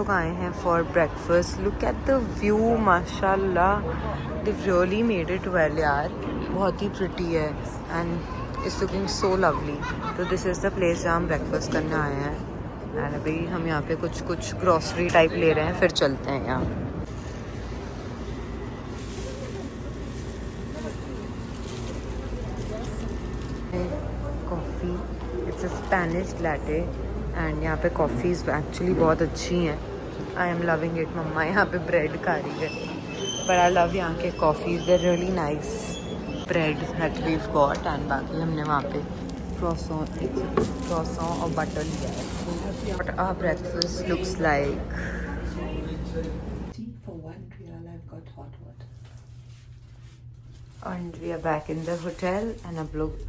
लोग आए हैं for breakfast. Look at the view, माशाल्लाह, they really made it well यार, बहुत ही प्रिटी है and it's looking so lovely. तो दिस इज़ द प्लेस जहाँ हम ब्रेकफास्ट करने आए हैं एंड अभी हम यहाँ पे कुछ ग्रॉसरी टाइप ले रहे हैं, फिर चलते हैं यहाँ। Coffee, it's a Spanish latte and यहाँ पे कॉफ़ीज़ एक्चुअली बहुत अच्छी हैं। I am loving it. मम्मा यहाँ पे ब्रेड खा रही है, पर आई लव यहाँ के coffees, they really nice. Bread that we've got and बाकी हमने वहाँ पे क्रॉसों और बटर लिया है। What our breakfast looks like. For £1 I've got hot water. And we are back in the hotel and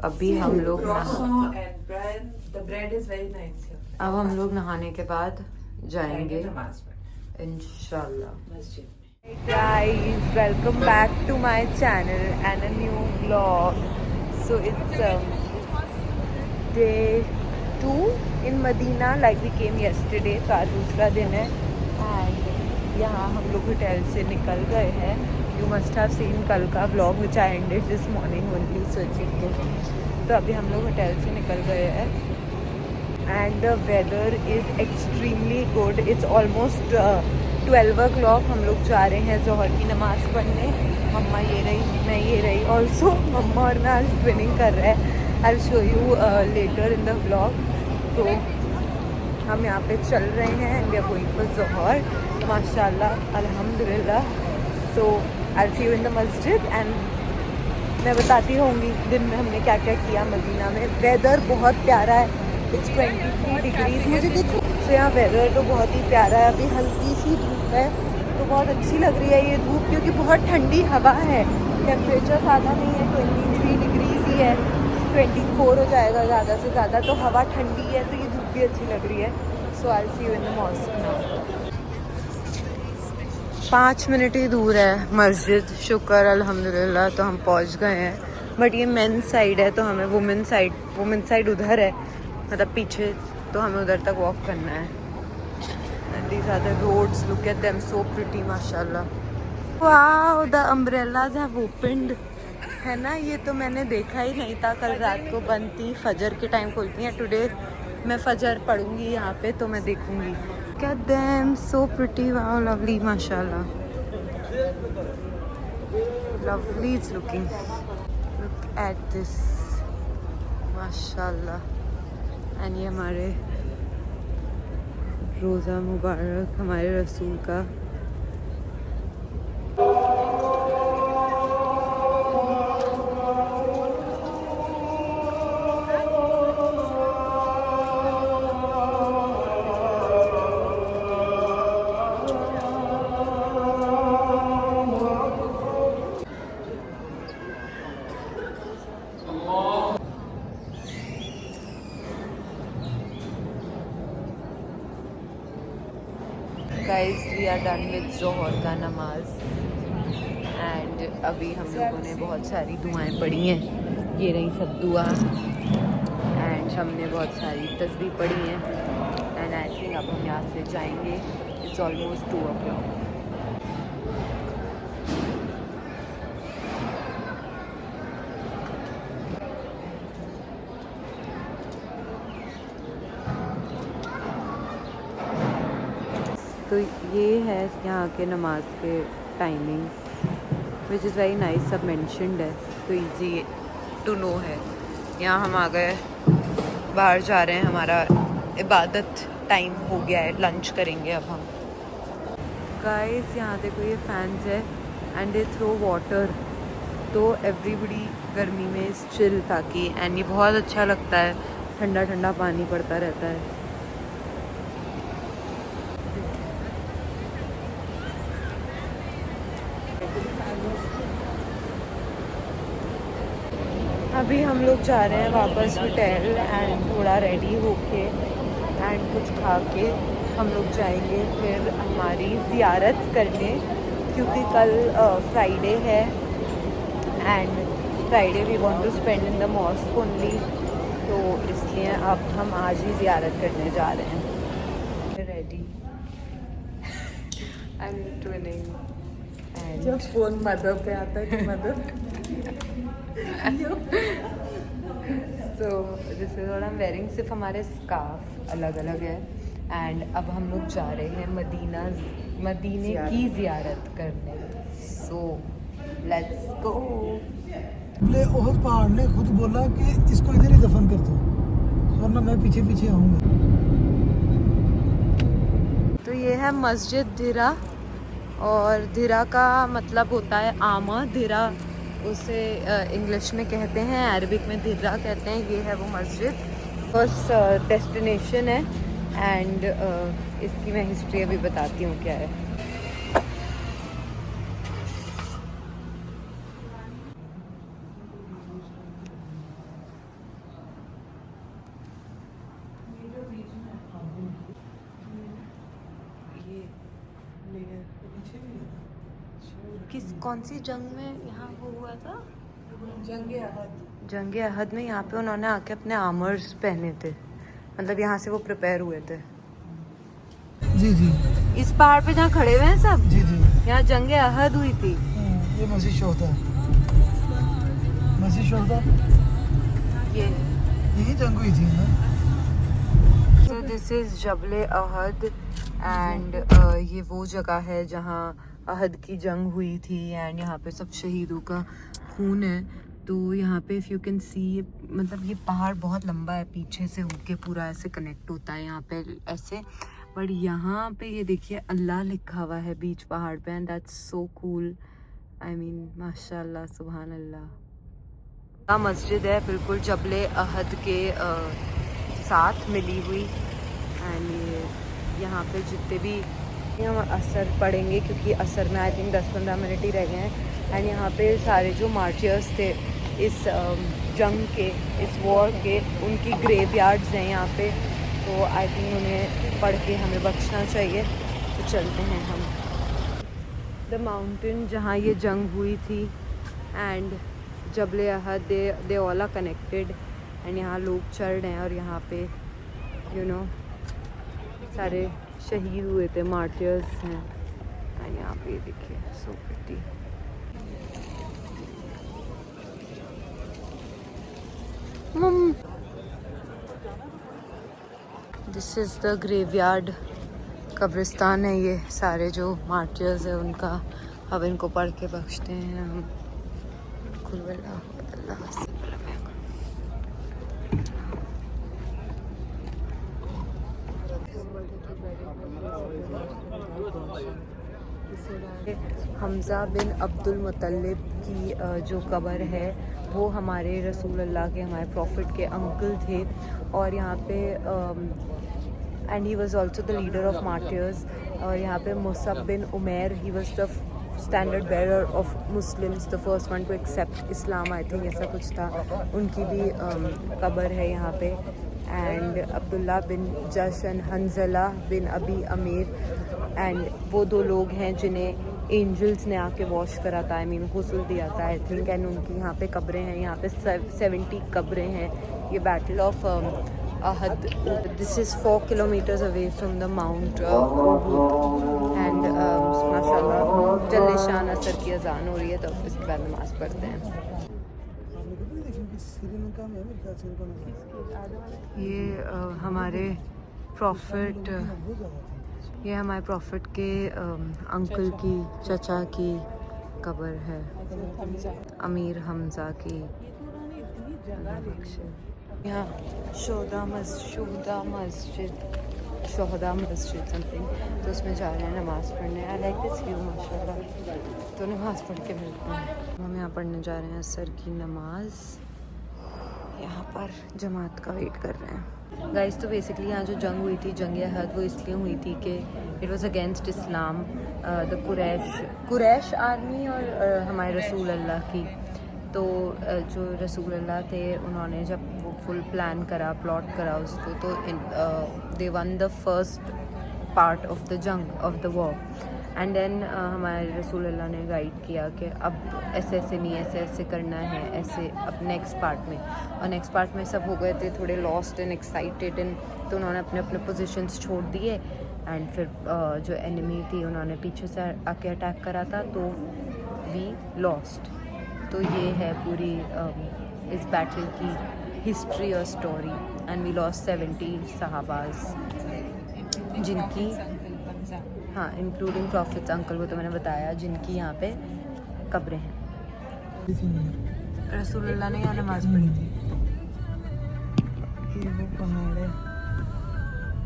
अभी हम लोग Croissant and bread. The bread is very nice here. अब हम लोग नहाने के बाद जाएंगे नमाज पढ़ने इंशाल्लाह मस्जिद में। Hey guys, welcome back to my channel and a new vlog. So it's day 2 in Medina, like we came yesterday. तो आज दूसरा दिन है and यहाँ हम लोग होटल से निकल गए हैं। You must have seen कल का vlog which I ended this morning only, so it's okay. तो अभी हम लोग होटल से निकल गए हैं and the weather is extremely good. It's almost 12 o'clock. हम लोग जा रहे हैं ज़ोहर की नमाज़ पढ़ने। मम्मा ये रही, मैं ये रही। ऑल्सो मम्मा और मैं आज ट्विनिंग कर रहे हैं। I will show you later in the vlog. तो हम यहाँ पे चल रहे हैं and we are going for ज़ोहर, माशाल्लाह, अल्हम्दुलिल्लाह। So I will see you in the मस्जिद एंड मैं बताती रहूँगी दिन में हमने क्या क्या किया मदीना में। वेदर बहुत प्यारा है, इट्स 23 डिग्रीज। मुझे देखो तो यहाँ वेदर तो बहुत ही प्यारा है। अभी हल्की सी धूप है तो बहुत अच्छी लग रही है ये धूप, क्योंकि बहुत ठंडी हवा है। टेम्परेचर ज़्यादा नहीं है, 23 डिग्रीज ही है, 24 हो जाएगा ज़्यादा से ज़्यादा। तो हवा ठंडी है तो ये धूप भी अच्छी लग रही है। So I see you in the mosque now. 5 minute ही दूर है मस्जिद, शुक्र अल्हम्दुलिल्लाह। तो हम पहुँच गए हैं, बट ये मेंस साइड है तो हमें वुमेन साइड उधर है, मतलब पीछे, तो हमें उधर तक वॉक करना है। And these are the roads, look at them, so pretty माशाल्लाह। Wow, the umbrellas have opened, है ना। ये तो मैंने देखा ही नहीं था, कल रात को बंद थी, फजर के टाइम खुलती हैं। टुडे मैं फजर पढ़ूंगी यहाँ पे तो मैं देखूंगी। Look at them, so pretty, wow, lovely, माशाल्लाह, lovely is looking. Look at this, माशाल्लाह। एंड ये हमारे रोज़ा मुबारक, हमारे रसूल का। Guys, we are done with ज़ोहर का नमाज एंड अभी हम लोगों ने बहुत सारी दुआएं पढ़ी हैं। ये रही सब दुआ एंड हमने बहुत सारी तस्बीह पढ़ी हैं एंड आई थिंक अब हम यहाँ से जाएंगे। It's almost 2 o'clock। तो ये है यहाँ के नमाज के timing, which is very nice, सब मेंशन्ड है तो इजी टू नो है। यहाँ हम आ गए, बाहर जा रहे हैं, हमारा इबादत टाइम हो गया है, लंच करेंगे अब हम। गाइस, यहाँ देखो ये फैंस है एंड दे थ्रो वाटर, तो एवरीबडी गर्मी में इस चिल ताकि, एंड ये बहुत अच्छा लगता है, ठंडा ठंडा पानी पड़ता रहता है। अभी हम लोग जा रहे हैं वापस होटल एंड थोड़ा रेडी होके एंड कुछ खा के हम लोग जाएंगे फिर हमारी ज़ियारत करने, क्योंकि कल फ्राइडे है and Friday we want to spend in the mosque only, तो इसलिए अब हम आज ही ज़ियारत करने जा रहे हैं। Ready I'm twinning. And जब फोन मदर पे आता है कि mother so this is what I'm wearing. सिर्फ हमारे स्कार्फ अलग अलग है. एंड अब हम लोग जा रहे हैं मदीने की ज़ियारत करने. So let's go. ओहद पहाड़ ने खुद बोला कि इसको इधर ही दफन कर दो वरना मैं पीछे पीछे आऊँगा. तो ये है मस्जिद धिरा. और धिरा का मतलब होता है आमा. धिरा उसे इंग्लिश में कहते हैं, अरबिक में धिरा कहते हैं. ये है वो मस्जिद. फर्स्ट डेस्टिनेशन है. एंड इसकी मैं हिस्ट्री अभी बताती हूँ क्या है. कौन सी जंग में यहाँ वो हुआ था? जंग अहद में यहाँ पे उन्होंने आके अपने आर्मर्स पहने थे. मतलब यहाँ से वो प्रिपेयर हुए थे. जी जी इस पहाड़ पे जहाँ खड़े हुए हैं सब, जी जी. यहाँ जंग अहद हुई थी. ये मस्जिद शोहदा. मस्जिद शोहदा ये यही जंग हुई थी ना. So this is जबले अहद. एंड ये वो जगह है जहाँ अहद की जंग हुई थी. एंड यहाँ पे सब शहीदों का खून है. तो यहाँ पे इफ़ यू कैन सी, मतलब ये पहाड़ बहुत लंबा है, पीछे से होके पूरा ऐसे कनेक्ट होता है यहाँ पे ऐसे. बट यहाँ पे ये देखिए अल्लाह लिखा हुआ है बीच पहाड़ पे. And that's so cool. I mean माशाल्लाह, सुभान अल्लाह. मस्जिद है बिल्कुल जबले अहद के साथ मिली हुई. एंड यहाँ पे जितने भी हम असर पढ़ेंगे, क्योंकि असर में आई थिंक 10-15 मिनट ही रह गए हैं. एंड यहाँ पे सारे जो मार्टियर्स थे इस जंग के, इस वॉर के, उनकी ग्रेव यार्ड्स हैं यहाँ पे. तो आई थिंक उन्हें पढ़ के हमें बख्शना चाहिए. तो चलते हैं हम. द माउंटेन जहाँ ये जंग हुई थी एंड जबले अहद, they all are connected. And यहाँ लोग चढ़ रहे हैं और यहाँ पे यू नो सारे शहीद हुए थे, मार्टियर्स हैं. एंड यहाँ पे देखिए so pretty. This is the graveyard. कब्रिस्तान है ये. सारे जो मार्टियर्स है उनका अब इनको पढ़ के बख्शते हैं हम. हमज़ा बिन अब्दुल मुत्तलिब की जो कब्र है वो हमारे रसूल अल्लाह के, हमारे प्रॉफिट के अंकल थे. और यहाँ पे and he was also the leader of martyrs. और यहाँ पे Musab bin Umair, he was the standard bearer of Muslims, the first one to accept Islam, I think ऐसा कुछ था. उनकी भी कब्र है यहाँ पे. And Abdullah bin Jahsh, Hanzala bin Abi Amir. And वो दो लोग हैं जिन्हें एंजल्स ने आके वॉश करा था, आई मीन गुस्ल दिया था आई थिंक. एंड उनकी यहाँ पे कब्रें हैं. यहाँ पे 70 कब्रें हैं. ये battle of Ahad. This is 4 kilometres away from the mount उहुद. And माशाल्लाह जल्द शान असर की अजान हो रही है, तो इसके बाद नमाज़ पढ़ते हैं. ये हमारे प्रॉफिट, ये हमारे प्रॉफिट के अंकल की, चचा की कब्र है, अमीर हमज़ा की. यहाँ शोहदा मस्जिद समथिंग, तो उसमें जा रहे हैं नमाज़ पढ़ने. आई लाइक दिस व्यू माशाल्लाह. तो नमाज़ पढ़ के मिलते हैं. हम यहाँ पढ़ने जा रहे हैं असर की नमाज़. यहाँ पर जमात का वेट कर रहे हैं गाइस. तो बेसिकली यहाँ जो जंग हुई थी, जंग अहद, वो इसलिए हुई थी कि it was against Islam, the Quraysh army और हमारे रसूल अल्लाह की. तो जो रसूल अल्लाह थे उन्होंने जब वो फुल प्लान करा, प्लॉट करा उसको, तो they won the first part of the जंग, of the war. And then हमारे रसूल अल्लाह ने गाइड किया कि अब ऐसे ऐसे नहीं, ऐसे ऐसे करना है, ऐसे अब नेक्स्ट पार्ट में. और नेक्स्ट पार्ट में सब हो गए थे थोड़े लॉस्ट एंड एक्साइटेड. एंड तो उन्होंने अपने अपने पोजीशंस छोड़ दिए. एंड फिर जो एनिमी थी उन्होंने पीछे से आके अटैक करा था, तो वी लॉस्ट। तो ये है पूरी इस बैटल की हिस्ट्री और स्टोरी। एंड वी लॉस्ट 70 सहाबाज, जिनकी हाँ इंक्लूडिंग प्रॉफिट्स अंकल, वो तो मैंने बताया, जिनकी यहाँ पे कब्रें हैं। रसूलुल्लाह ने यहाँ नमाज पढ़ी थी। ये वो पहाड़ है,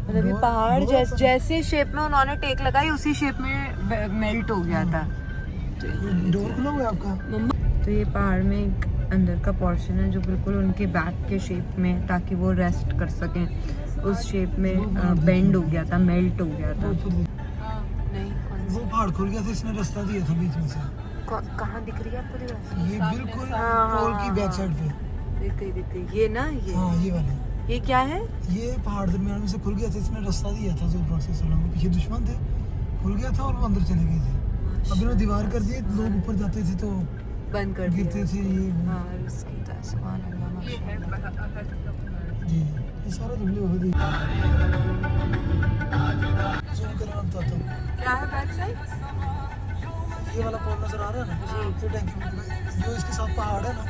मतलब ये पहाड़ जैसे शेप में उन्होंने टेक लगाई उसी शेप में मेल्ट हो गया था। डोर खुला हुआ है आपका। तो ये पहाड़ में एक अंदर का पोर्शन है जो बिल्कुल उनके बैक के शेप में, ताकि वो रेस्ट कर सकें, उस शेप में बेंड हो गया था, मेल्ट हो गया था। नहीं, वो पहाड़ खुल गया था, इसने रास्ता दिया था बीच में से। कहाँ दिख रही है आपको दीवार? ये बिल्कुल पोल की बैक साइड पे। दिख गई ये ना, ये हाँ ये वाला। ये क्या है? ये पहाड़ दरमियान में से खुल गया था, इसने रास्ता दिया था जो प्रोसेस वाला। पीछे दुश्मन थे, खुल गया था और वो अंदर चले गए थे। अब इन्होंने दीवार कर दी, लोग ऊपर जाते थे तो बंद कर गिरते थे। ये हाँ, रिस्की था, सुभान अल्लाह, माशाअल्लाह। जी ये सारा दुबली हो गई। जूम करना था तो क्या है बैक साइड? ये वाला पोल नजर आ रहा है ना जी, ये टैंकी जो इसके साथ पहाड़ है ना,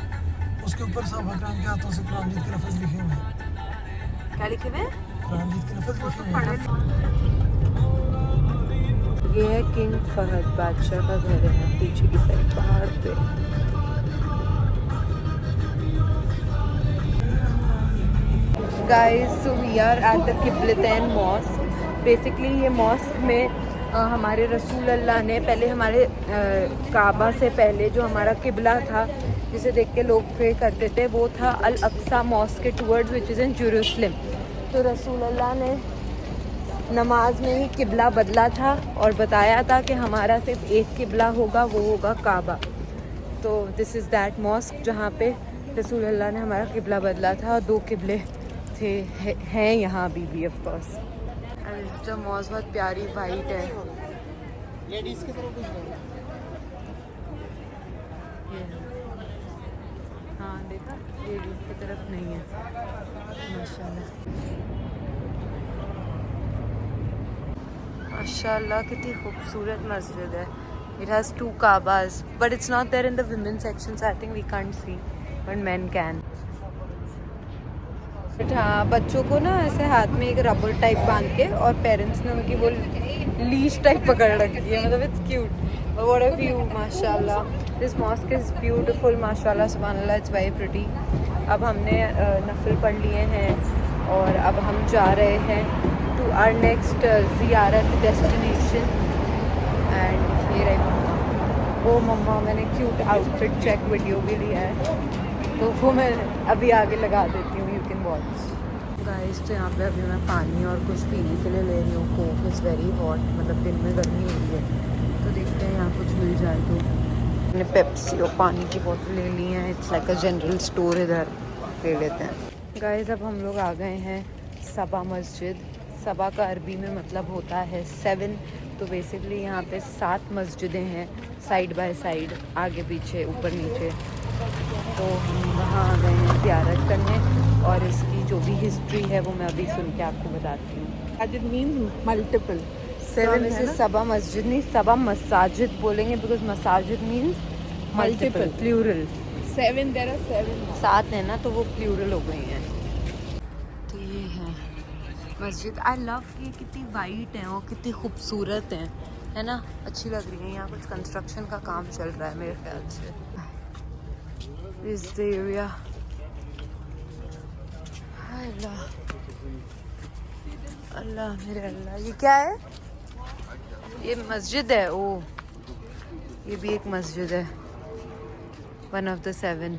उसके ऊपर साहब अकराम के हाथों से कुरान के लफ्ज लिखे हुए हैं। क्या लिखे हुए? कुरान के लफ्ज लिखे हुए हैं। ये है किंग फहद बादशाह का घर है, पीछे की साइड पहाड़ पे। Guys, so we are at the Qiblatain mosque. Basically ये मॉस्क में हमारे रसूल अल्लाह ने पहले हमारे काबा से पहले जो हमारा किबला था, जिसे देख के लोग प्रे करते थे, वो था अल अक्सा मॉस्क के towards, which is in Jerusalem. तो रसूल अल्लाह ने नमाज में ही किबला बदला था और बताया था कि हमारा सिर्फ एक किबला होगा, वो होगा काबा। तो दिस इज़ दैट मॉस्क जहाँ पे रसूल अल्लाह ने हमारा किबला बदला था, और 2 किबले थे हैं यहाँ अभी भी ऑफ कोर्स। जो मॉस्क बहुत प्यारी वाइट है। लेडीज की तरफ कुछ ये हाँ देखा, लेडीज की तरफ नहीं है। माशाल्लाह कितनी खूबसूरत मस्जिद है। It has 2 Kaabas, but it's not there in the women's section, so I think we can't see, but men can. हाँ, बच्चों को ना ऐसे हाथ में एक रबर टाइप बांध के, और पेरेंट्स ने उनकी वो लीश टाइप पकड़ रखी है, मतलब it's cute. What a view, माशाल्लाह। दिस मॉस्क इज़ ब्यूटीफुल, माशाल्लाह, सुभान अल्लाह, इट्स वेरी प्रिटी। अब हमने नफल पढ़ लिए हैं और अब हम जा रहे हैं टू आवर नेक्स्ट ज़ियारत डेस्टिनेशन। एंड ये रही मम्मा। ओ मम्मा, मैंने क्यूट आउटफिट चेक वीडियो भी लिया है, तो वो मैं अभी आगे लगा देती हूँ, यू कैन वॉच। गाइस, तो यहाँ पे अभी मैं पानी और कुछ पीने के लिए ले रही हूँ। कोक इज़ वेरी हॉट, मतलब दिन में गर्मी हो रही है, तो देखते हैं यहाँ कुछ मिल जाए तो। मैंने पेप्सी और पानी की बोतल ले ली है, it's like a general store, इधर ले लेते हैं। गाइस, अब हम लोग आ गए हैं सबा मस्जिद। सबा का अरबी में मतलब होता है 7, तो बेसिकली यहाँ पे 7 मस्जिदें हैं साइड बाय साइड, आगे पीछे ऊपर नीचे। तो हम वहाँ आ गए हैं ज़ियारत करने, और इसकी जो भी हिस्ट्री है वो मैं अभी सुन के आपको बताती हूँ। It means multiple. 7 इसे सबा मस्जिद नहीं, सबा मसाजिद बोलेंगे, बिकॉज मसाजिद means multiple, plural. 7, there are 7. 7 है ना, तो वो प्लूरल हो गई हैं। तो ये है मस्जिद। आई लव ये कितनी वाइट है और कितनी खूबसूरत है ना, अच्छी लग रही है। यहाँ कुछ कंस्ट्रक्शन का काम चल रहा है मेरे ख्याल से। This is the area. अल्लाह अल्लाह मेरे अल्लाह, ये क्या है? ये मस्जिद है। ओ, ये भी एक मस्जिद है, वन ऑफ द 7।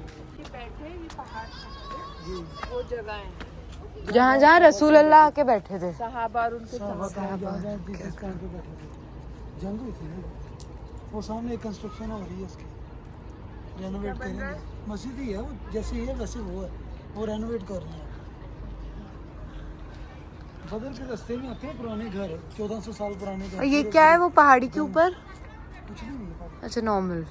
वो जगह है जहाँ जहाँ रसूल अल्लाह आके बैठे थे, सहाबा और उनके जंग हुई थी। वो सामने एक कंस्ट्रक्शन हो रही है, उसकी रेनोवेट करेंगे। मस्जिद ही है वो, जैसे ही है वैसे वो है, वो रेनोवेट कर रहे हैं। बदल के रास्ते में आते हैं पुराने घर, 1400 साल पुराने घर। और ये क्या है वो पहाड़ी के ऊपर? कुछ नहीं है। अच्छा, नॉर्मल।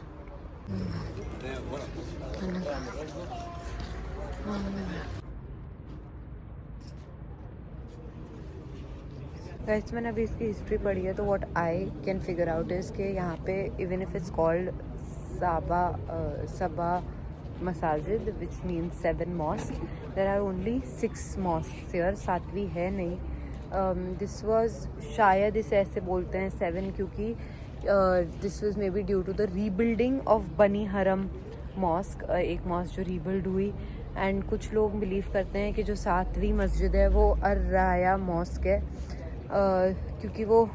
गाइस मैंने अभी इसकी हिस्ट्री पढ़ी है, तो what I can figure out is कि यहाँ पे even if it's called Saba Masajid which means 7 mosque, there are only 6 mosque here, 7वीं है नहीं। दिस वाज शायद इसे ऐसे बोलते हैं 7 क्योंकि this was may be due to the rebuilding of Bani Haram mask, एक मॉस्क जो रीबिल्ड हुई। एंड कुछ लोग बिलीव करते हैं कि जो 7वीं मस्जिद है वो अर्राया मॉस्क है, क्योंकि वो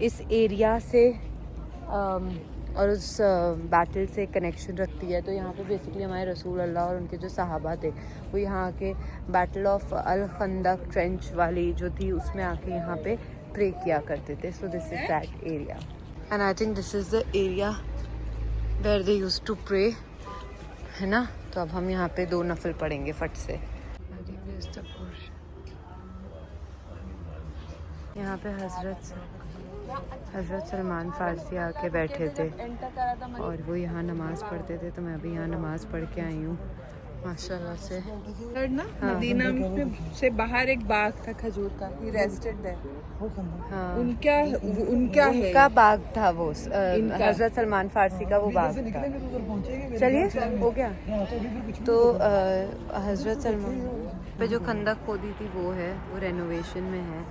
इस एरिया से और उस बैटल से कनेक्शन रखती है। तो यहाँ पे बेसिकली हमारे रसूल अल्लाह और उनके जो सहाबा थे वो यहाँ के बैटल ऑफ अल खंदक ट्रेंच वाली जो थी उसमें आके यहाँ पे प्रे किया करते थे। So this is that area and I think this is the area where they used to pray, है ना। तो अब हम यहाँ पे 2 नफल पढ़ेंगे फट से। यहाँ पे हज़रत सलमान फ़ारसी आके बैठे थे और वो यहाँ नमाज़ पढ़ते थे, तो मैं अभी यहाँ नमाज़ पढ़ के आई हूँ माशाल्लाह से। ना मदीना से बाहर एक बाग था खजूर का, ही रेस्टेड देयर। हाँ उनका बाग था वो, हज़रत सलमान फ़ारसी का वो बाग था। चलिए हो गया। तो हज़रत सलमान पे जो खंदक खोदी थी वो है, वो रेनोवेशन में है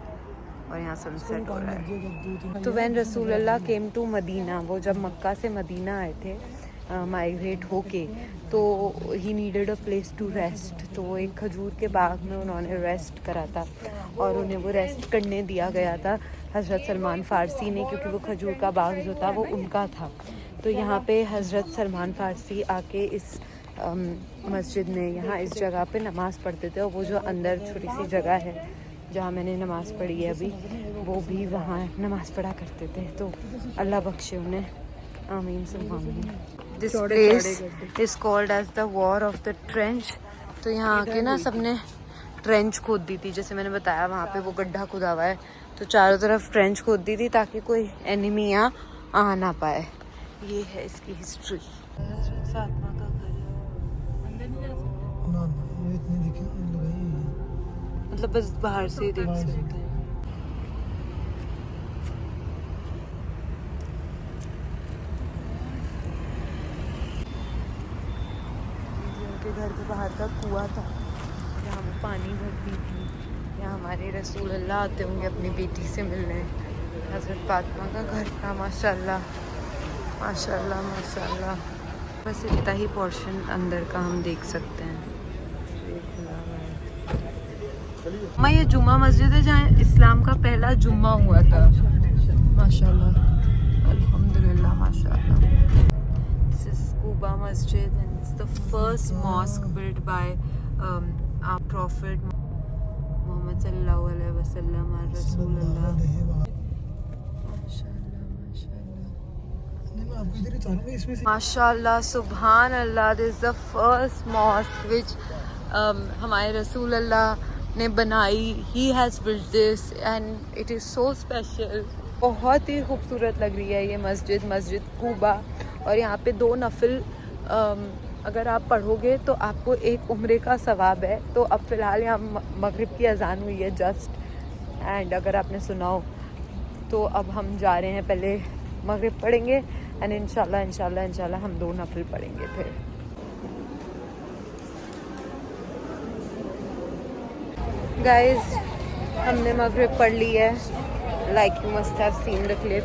और यहाँ सनसेट हो रहा है। तो व्हेन रसूल अल्लाह केम टू मदीना, वो जब मक्का से मदीना आए थे माइग्रेट होके, तो he needed a place to rest. तो वो एक खजूर के बाग में उन्होंने रेस्ट करा था और उन्हें वो रेस्ट करने दिया गया था हज़रत सलमान फ़ारसी ने, क्योंकि वो खजूर का बाग जो था वो उनका था। तो यहाँ पे हज़रत सलमान फ़ारसी आके इस मस्जिद में यहाँ इस जगह पे नमाज़ पढ़ते थे और वो जो अंदर छोटी सी जगह है जहाँ मैंने नमाज़ पढ़ी है अभी, वो भी वहाँ नमाज़ पढ़ा करते थे। तो अल्लाह बख्शे उन्हें, आमीन सुम्मा आमीन। This place is called as the war of the trench. तो यहाँ आके ना सबने ट्रेंच खोद दी थी, जैसे मैंने बताया वहाँ पे वो गड्ढा खुदा हुआ है, तो चारों तरफ ट्रेंच खोद दी थी ताकि कोई एनिमी यहाँ आ ना पाए। ये है इसकी हिस्ट्री। मतलब बस बाहर से ही देख सकते हैं। उनके घर के बाहर का कुआं था, यहाँ पे पानी भरती थी। यहाँ हमारे रसूल अल्लाह आते होंगे अपनी बेटी से मिलने। हज़रत फातिमा का घर था। माशाल्लाह माशाल्लाह माशाल्लाह। बस इतना ही पोर्शन अंदर का हम देख सकते हैं। मैं ये जुम्मा मस्जिद है जहाँ इस्लाम का पहला जुम्मा हुआ था। माशाल्लाह अल्हम्दुलिल्लाह माशाल्लाह। दिस इज कुबा मस्जिद and it's the first mosque built by our prophet Muhammad सल्लल्लाहु अलैहि वसल्लम और रसूलुल्लाह। माशाल्लाह सुभान अल्लाह। This is the first mosque which हमारे रसूल अल्लाह ने बनाई। He has built this and it is so special. बहुत ही खूबसूरत लग रही है ये मस्जिद, मस्जिद कुबा। और यहाँ पे 2 नफिल अगर आप पढ़ोगे तो आपको एक उम्रे का सवाब है। तो अब फ़िलहाल यहाँ मगरिब की अजान हुई है जस्ट, एंड अगर आपने सुना हो तो अब हम जा रहे हैं, पहले मगरिब पढ़ेंगे एंड इंशाल्लाह हम 2 नफिल पढ़ेंगे फिर। गाइज हमने मगरिब पढ़ ली है, like you must have seen the clip,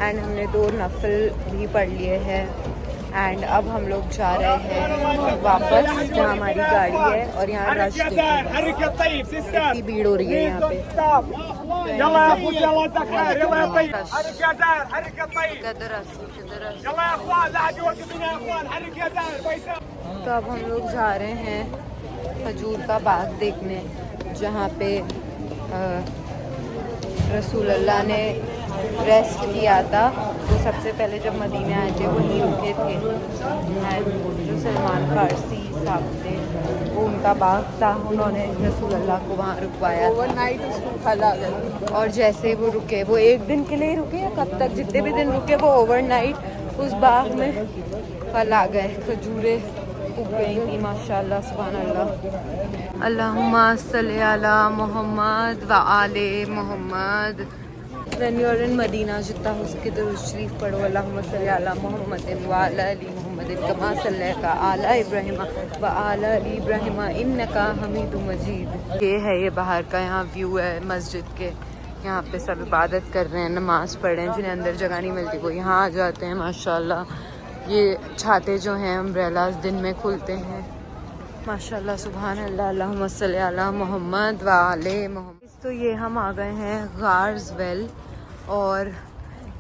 and हमने 2 नफिल भी पढ़ लिए हैं। एंड अब हम लोग जा रहे हैं वापस जहाँ हमारी गाड़ी है। और यहाँ रश इतनी भीड़ हो रही है यहाँ पे। तो अब हम लोग जा रहे हैं खजूर का बाग देखने, जहाँ पे रसूल अल्लाह ने रेस्ट किया था। वो सबसे पहले जब मदीने आए थे वहीं रुके थे। जो सलमान फ़ारसी साहब थे वो उनका बाग था, उन्होंने रसूल अल्लाह को वहाँ रुकवाया। ओवरनाइट उसमें फल आ गए। और जैसे वो रुके, वो 1 दिन के लिए रुके या कब तक, जितने भी दिन रुके वो ओवरनाइट उस बाग में फल आ गए, खजूरें उग गई थी माशाल्लाह सुभान अल्लाह। अल्लाहुम्मा सल्ली अला मोहम्मद व आले Mohammad. When you're in Medina जितना हो सके दुरूद शरीफ पढ़ो। अल्लाहुम्मा सल्ली अला मोहम्मद व आला अली मोहम्मद कमा सल्लैता अला इब्राहिम व आला अली इब्राहिम इन्नका हमीदुम मजीद। ये है ये बाहर का यहाँ व्यू है मस्जिद के। यहाँ पे सब इबादत कर रहे हैं, नमाज़ पढ़ रहे हैं। जिन्हें अंदर जगह नहीं मिलती वो यहाँ आ जाते हैं माशाल्लाह। ये छाते जो हैं अम्ब्रेलाज दिन में खुलते हैं माशाल्लाह सुभान अल्लाह। अल्लाहुम्मा सल्ली अला मोहम्मद व आले मोहम्मद। तो ये हम आ गए हैं गार्स वेल और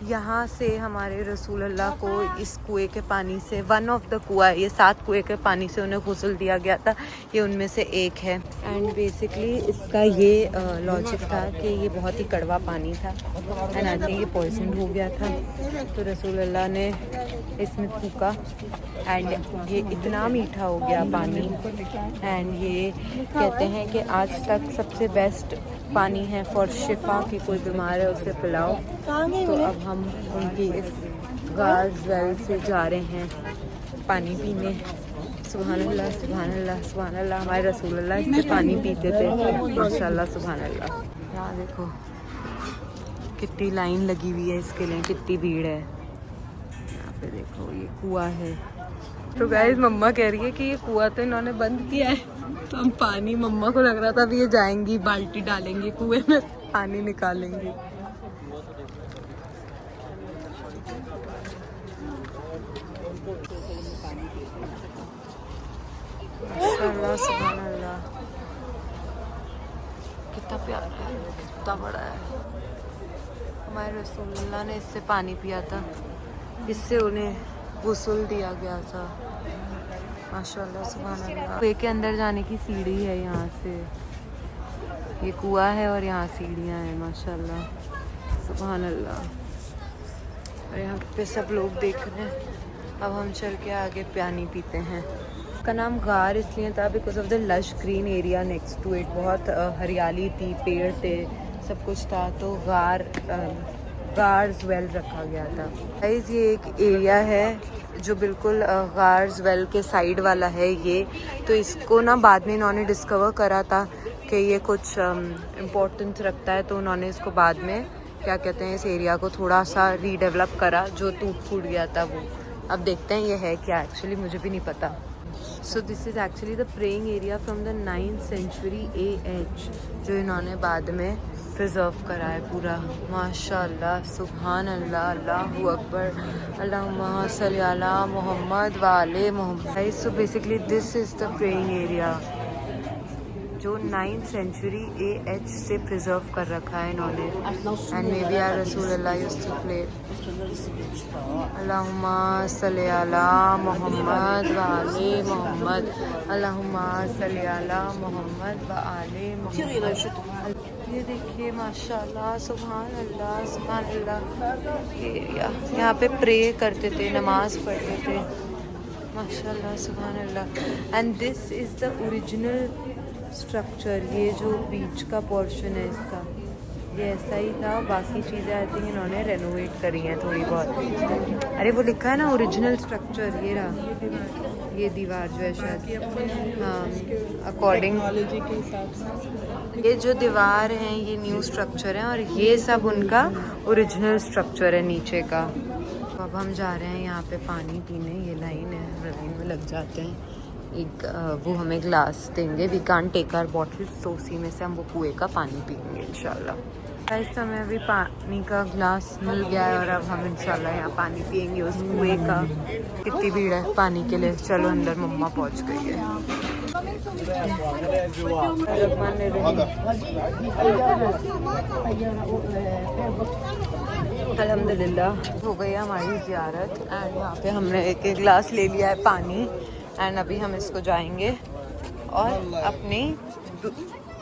यहाँ से हमारे रसूल अल्लाह को इस कुएं के पानी से, वन ऑफ द कुआ है ये, 7 कुएं के पानी से उन्हें गुस्ल दिया गया था, ये उनमें से एक है। एंड बेसिकली इसका ये लॉजिक था कि ये बहुत ही कड़वा पानी था एंड आई थिंक ये पॉइजन हो गया था। तो रसूल अल्लाह ने इसमें थूका एंड ये इतना मीठा हो गया पानी। एंड ये कहते हैं कि आज तक सबसे बेस्ट पानी है फॉर शिफा, की कोई बीमार है उसे पिलाओ। तो अब हम उनकी इस गार्स वेल से जा रहे हैं पानी पीने। सुभान अल्लाह सुभान अल्लाह सुभान अल्लाह। हमारे रसूल अल्लाह इससे पानी पीते थे माशाल्लाह सुभान अल्लाह। यहाँ देखो कितनी लाइन लगी हुई है इसके लिए, कितनी भीड़ है। यहाँ पे देखो ये कुआं है। तो गाइस मम्मा कह रही है कि ये कुआं तो इन्होंने बंद किया है, तो हम पानी, मम्मा को लग रहा था अभी ये जाएंगी बाल्टी डालेंगी कुएं में पानी निकालेंगी। माशाल्लाह सुभान अल्लाह कितना प्यारा है, कितना बड़ा है। हमारे रसूलुल्लाह ने इससे पानी पिया था, इससे उन्हें गुस्ल दिया गया था माशाल्लाह सुभान अल्लाह। कुएं के अंदर जाने की सीढ़ी है, यहाँ से ये कुआं है और यहाँ सीढ़ियाँ हैं माशाल्लाह सुभान अल्लाह। और यहाँ पे सब लोग देख रहे हैं। अब हम चल के आगे पानी पीते हैं। इसका नाम गार इसलिए था because of the lush green area next to it. बहुत हरियाली थी, पेड़ थे, सब कुछ था, तो गार्स वेल रखा गया था। गाइस ये एक एरिया है जो बिल्कुल गार्स वेल के साइड वाला है ये। तो इसको ना बाद में इन्होंने डिस्कवर करा था कि ये कुछ इम्पोर्टेंस रखता है, तो उन्होंने इसको बाद में क्या कहते हैं इस एरिया को थोड़ा सा रीडेवलप करा, जो टूट फूट गया था वो। अब देखते हैं ये है क्या, एक्चुअली मुझे भी नहीं पता। सो this is actually the praying area from the 9th century AH, जो इन्होंने बाद में प्रिजर्व करा है पूरा माशाल्लाह सुभान अल्लाह। अल्लाहु अकबर। अल्लाहुम्मा सल्ली अला मोहम्मद व आले मोहम्मद। So basically this is the praying area जो 9th century AH से प्रिजर्व कर रखा है इन्होंने। एंड मे बी आर रसूल अल्लाह यूज्ड टू प्ले। अल्लाहुम्मा सल्ली अला मोहम्मद व आले मोहम्मद। अल्लाहुम्मा सल्ली अला मोहम्मद व आले मोहम्मद। ये देखिए माशाल्लाह सुभान अल्लाह सुभान अल्लाह। ये एरिया यहाँ पे प्रे करते थे, नमाज पढ़ते थे माशाल्लाह सुभान अल्लाह। And this is the original structure. ये जो बीच का पोर्शन है इसका, ये ऐसा ही था। बाकी चीज़ें आई थिंक इन्होंने रेनोवेट करी हैं थोड़ी बहुत। अरे वो लिखा है ना ओरिजिनल स्ट्रक्चर, ये रहा ये दीवार जो है शायद, हाँ अकॉर्डिंग के हिसाब से ये जो दीवार हैं ये न्यू स्ट्रक्चर है और ये सब उनका ओरिजिनल स्ट्रक्चर है नीचे का। तो अब हम जा रहे हैं यहाँ पे पानी पीने। ये लाइन है, रवीन में लग जाते हैं। एक वो हमें ग्लास देंगे, we can't take our bottle, तो उसी में से हम वो कुएं का पानी पीएंगे इंशाल्लाह। इस समय अभी पानी का ग्लास मिल गया है और अब हम इंशाल्लाह यहाँ पानी पियेंगे उस कुएं का। कितनी भीड़ है पानी के लिए। चलो अंदर, मम्मा पहुँच गई है। अल्हम्दुलिल्लाह हो गई हमारी ज़ियारत एंड यहाँ पे हमने एक गिलास ले लिया है पानी। एंड अभी हम इसको जाएंगे और अपनी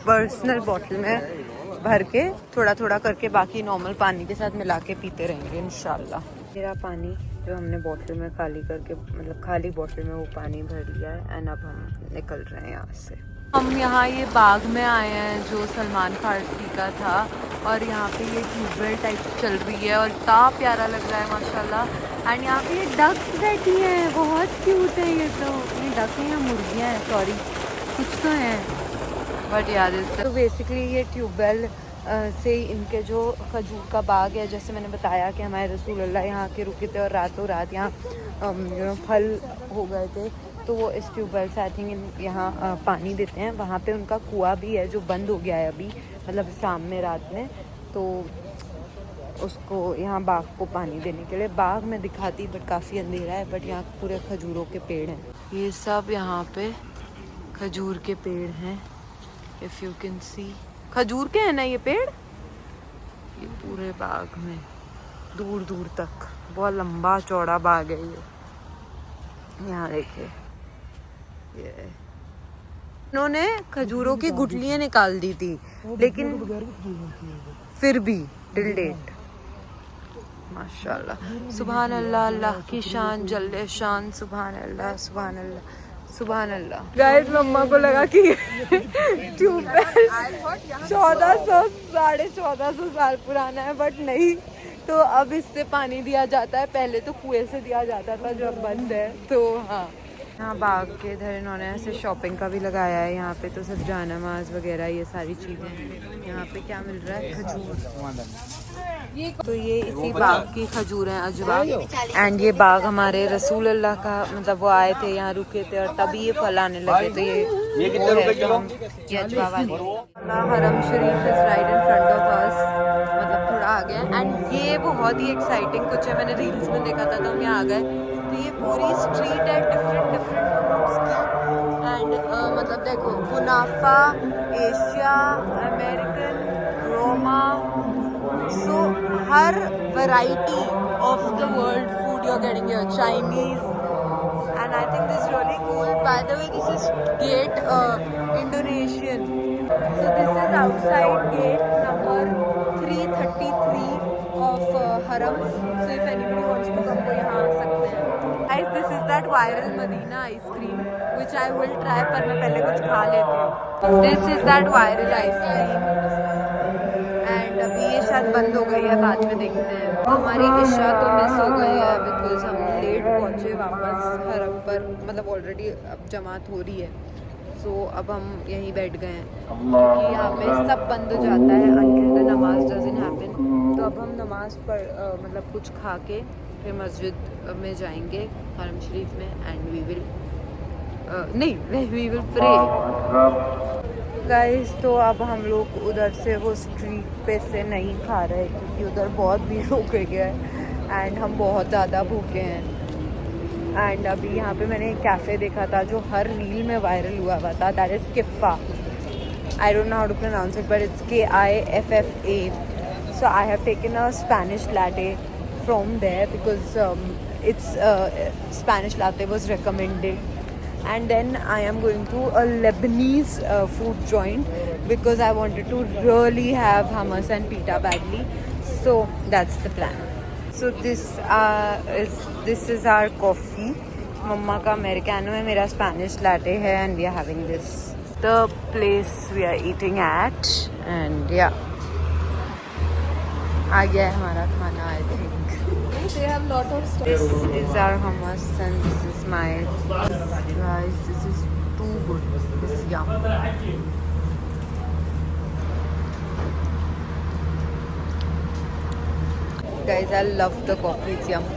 पर्सनल बॉटल में भर के थोड़ा थोड़ा करके बाकी नॉर्मल पानी के साथ मिला के पीते रहेंगे इंशाल्लाह। मेरा पानी जो हमने बॉटल में खाली करके, मतलब खाली बॉटल में वो पानी भर लिया है एंड अब हम निकल रहे हैं यहाँ से। हम यहाँ ये बाग में आए हैं जो सलमान फारसी का था, और यहाँ पे ये ट्यूबवेल टाइप चल रही है और इतना प्यारा लग रहा है माशाल्लाह। एंड यहाँ पे ये डक्स बैठी हैं, बहुत क्यूट है ये तो। ये डक हैं या मुर्गियाँ हैं, सॉरी कुछ तो हैं, बट याद है। तो बेसिकली ये ट्यूबवेल से इनके जो खजूर का बाग है, जैसे मैंने बताया कि हमारे रसूल अल्लाह यहाँ के रुके थे और रातों रात यहाँ फल हो गए थे, तो वो इस ट्यूबवेल से आई थिंक यहाँ पानी देते हैं। वहाँ पे उनका कुआं भी है जो बंद हो गया है अभी, मतलब शाम में रात में, तो उसको यहाँ बाग को पानी देने के लिए। बाग में दिखाती बट काफ़ी अंधेरा है, बट यहाँ पूरे खजूरों के पेड़ हैं। ये सब यहाँ पे खजूर के पेड़ हैं, इफ़ यू कैन सी। खजूर के हैं ना ये पेड़, ये पूरे बाग में दूर दूर तक बहुत लंबा चौड़ा बाग है ये। यहाँ देखिए, ये इन्होंने खजूरों की गुठलियाँ निकाल दी थी, लेकिन फिर भी टिल डेट माशाल्लाह। सुभान अल्लाह, अल्लाह की शान जल्ले शान, सुभान अल्लाह सुभान अल्लाह सुभान अल्लाह। गाइस मम्मा को लगा कि ट्यूबवेल 1400 1450 साल पुराना है, बट नहीं, तो अब इससे पानी दिया जाता है। पहले तो कुएं से दिया जाता था जो अब बंद है। तो हाँ, यहाँ बाग के इधर इन्होंने ऐसे शॉपिंग का भी लगाया है। यहाँ पे तो सब जानमाज वगैरह ये सारी चीज़ें। यहाँ पे क्या मिल रहा है, खजूर। तो ये इसी बाग की खजूर हैं, अजवा। एंड ये बाग हमारे रसूल अल्लाह का, मतलब वो आए थे यहाँ रुके थे और तभी ये फल आने लगे। तो ये कितने रुपए किलो? ये अजवा वाली। हरम शरीफ is right in front of us, मतलब थोड़ा आ गया। एंड ये बहुत ही एक्साइटिंग कुछ है, मैंने रील्स में देखा था तो हम यहाँ आ गए। तो ये पूरी स्ट्रीट है डिफरेंट डिफरेंट फ्रूट्स की। एंड मतलब देखो, कुनाफा, एशिया, अमेरिकन, रोमा, so हर variety of the world food you're getting here, Chinese, and I think this is really cool. By the way, this is gate Indonesian. So this is outside gate number 333 of Haram. So if anybody wants to come, तो यहाँ आ सकते हैं। Guys, this is that viral Medina ice cream which I will try, पर मैं पहले कुछ खा लेती हूँ। This is that viral ice cream। अभी ये शायद बंद हो गई है, बाद में देखते हैं। हमारी इशा तो मिस हो गई है बिकॉज हम लेट पहुँचे वापस हरम पर, मतलब ऑलरेडी अब जमात हो रही है। सो अब हम यहीं बैठ गए हैं क्योंकि यहाँ पे सब बंद हो जाता है until the नमाज डजंट हैपन। तो अब हम नमाज पढ़ मतलब कुछ खा के फिर मस्जिद में जाएंगे हरम शरीफ में, and we will pray guys. तो अब हम लोग उधर से वो स्ट्रीट पे से नहीं खा रहे क्योंकि उधर बहुत भीड़ हो गई है एंड हम बहुत ज़्यादा भूखे हैं। एंड अभी यहाँ पे मैंने एक कैफ़े देखा था जो हर रील में वायरल हुआ था, that is Kiffa. I don't know how to pronounce it but it's KIFFA। So I have taken a Spanish latte from there because it's Spanish latte was recommended. And then I am going to a Lebanese food joint because I wanted to really have hummus and pita badly. So that's the plan. So this is our coffee. Mama ka americano hai, mera Spanish latte hai, and we are having this. The place we are eating at, and yeah, आ गया है हमारा खाना I think. They have lot of stuff. This is our hummus and this is my guys. This is too good. This is yum. Guys, I love the coffee. It's yum.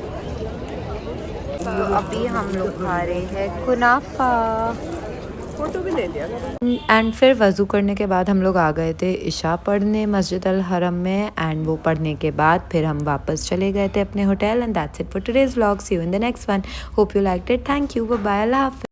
So अभी हम लोग खा रहे हैं कुनाफा। Photo भी ले लिया। And फिर वज़ू करने के बाद हम लोग आ गए थे इशा पढ़ने मस्जिद अल हरम में। एंड वो पढ़ने के बाद फिर हम वापस चले गए थे अपने hotel. And that's it for today's vlog. See you in the next one. Hope you liked it. Thank you, bye bye, अल्लाह हाफ़िज़।